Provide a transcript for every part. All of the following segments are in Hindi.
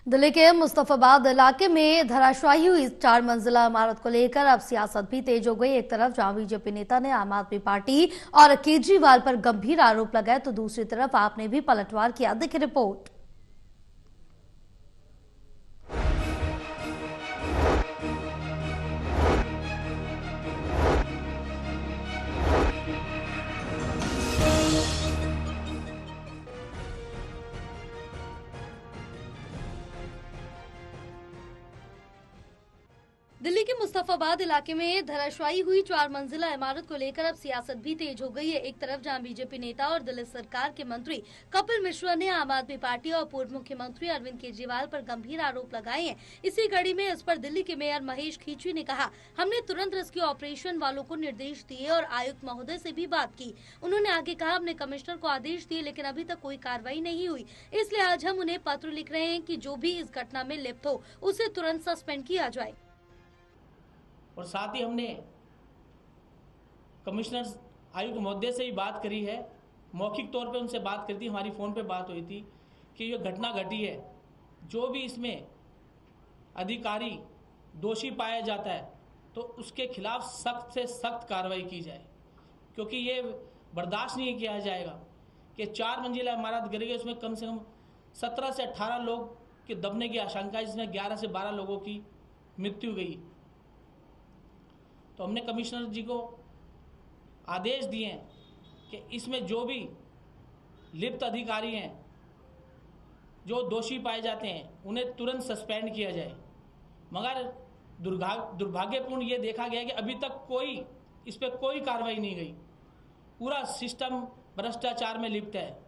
दिल्ली के मुस्तफाबाद इलाके में धराशायी हुई 4 मंजिला इमारत को लेकर अब सियासत भी तेज हो गई। एक तरफ जहां बीजेपी नेता ने आम आदमी पार्टी और केजरीवाल पर गंभीर आरोप लगाए, तो दूसरी तरफ आपने भी पलटवार किया। देखिए रिपोर्ट। दिल्ली के मुस्तफाबाद इलाके में धराशायी हुई 4 मंजिला इमारत को लेकर अब सियासत भी तेज हो गई है। एक तरफ जहां बीजेपी नेता और दिल्ली सरकार के मंत्री कपिल मिश्रा ने आम आदमी पार्टी और पूर्व मुख्यमंत्री अरविंद केजरीवाल पर गंभीर आरोप लगाए हैं। इसी कड़ी में इस पर दिल्ली के मेयर महेश खींची ने कहा, हमने तुरंत रेस्क्यू ऑपरेशन वालों को निर्देश दिए और आयुक्त महोदय से भी बात की। उन्होंने आगे कहा, हमने कमिश्नर को आदेश दिए लेकिन अभी तक कोई कार्रवाई नहीं हुई, इसलिए आज हम उन्हें पत्र लिख रहे हैं कि जो भी इस घटना में लिप्त हो उसे तुरंत सस्पेंड किया जाए। और साथ ही हमने कमिश्नर आयुक्त महोदय से भी बात करी है, मौखिक तौर पे उनसे बात करी थी, हमारी फ़ोन पे बात हुई थी कि ये घटना घटी है, जो भी इसमें अधिकारी दोषी पाया जाता है तो उसके खिलाफ सख्त से सख्त कार्रवाई की जाए, क्योंकि ये बर्दाश्त नहीं किया जाएगा कि 4 मंजिला इमारत गिर गई, उसमें कम से कम 17 से 18 लोग के दबने की आशंका है, जिसमें 11 से 12 लोगों की मृत्यु गई। तो हमने कमिश्नर जी को आदेश दिए हैं कि इसमें जो भी लिप्त अधिकारी हैं, जो दोषी पाए जाते हैं, उन्हें तुरंत सस्पेंड किया जाए। मगर दुर्भाग्यपूर्ण ये देखा गया कि अभी तक इस पर कोई कार्रवाई नहीं गई। पूरा सिस्टम भ्रष्टाचार में लिप्त है।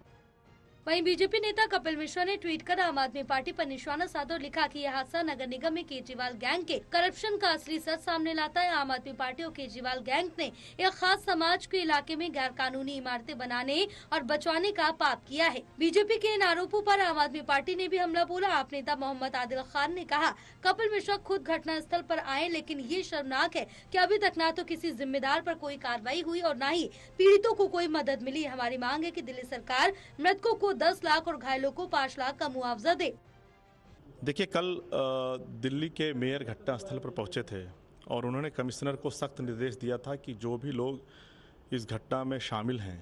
वहीं बीजेपी नेता कपिल मिश्रा ने ट्वीट कर आम आदमी पार्टी पर निशाना साधा और लिखा कि यह हादसा नगर निगम में केजरीवाल गैंग के करप्शन का असली सच सामने लाता है। आम आदमी पार्टी और केजरीवाल गैंग ने एक खास समाज के इलाके में गैर कानूनी इमारतें बनाने और बचवाने का पाप किया है। बीजेपी के इन आरोपों पर आम आदमी पार्टी ने भी हमला बोला। आप नेता मोहम्मद आदिल खान ने कहा, कपिल मिश्रा खुद घटना स्थल पर आए, लेकिन ये शर्मनाक है कि अभी तक न तो किसी जिम्मेदार पर कोई कार्रवाई हुई और न ही पीड़ितों को कोई मदद मिली। हमारी मांग है कि दिल्ली सरकार मृतकों को 10 लाख और घायलों को 5 लाख का मुआवजा दे। देखिए, कल दिल्ली के मेयर घटनास्थल पर पहुंचे थे और उन्होंने कमिश्नर को सख्त निर्देश दिया था कि जो भी लोग इस घटना में शामिल हैं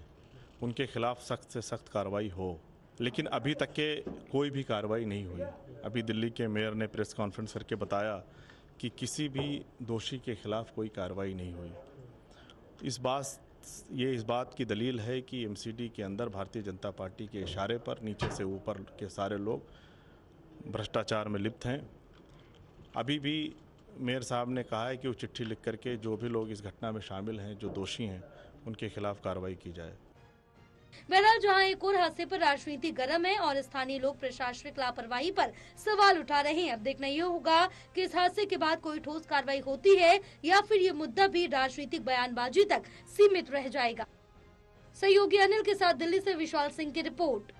उनके खिलाफ सख्त से सख्त कार्रवाई हो, लेकिन अभी तक के कोई भी कार्रवाई नहीं हुई। अभी दिल्ली के मेयर ने प्रेस कॉन्फ्रेंस करके बताया कि किसी भी दोषी के खिलाफ कोई कार्रवाई नहीं हुई। इस बात की दलील है कि एमसीडी के अंदर भारतीय जनता पार्टी के इशारे पर नीचे से ऊपर के सारे लोग भ्रष्टाचार में लिप्त हैं। अभी भी मेयर साहब ने कहा है कि वो चिट्ठी लिख करके जो भी लोग इस घटना में शामिल हैं, जो दोषी हैं, उनके खिलाफ कार्रवाई की जाए। बहरहाल जहां एक और हादसे पर राजनीति गर्म है और स्थानीय लोग प्रशासनिक लापरवाही पर सवाल उठा रहे हैं। अब देखना ये होगा कि इस हादसे के बाद कोई ठोस कार्रवाई होती है या फिर ये मुद्दा भी राजनीतिक बयानबाजी तक सीमित रह जाएगा। सहयोगी अनिल के साथ दिल्ली से विशाल सिंह की रिपोर्ट।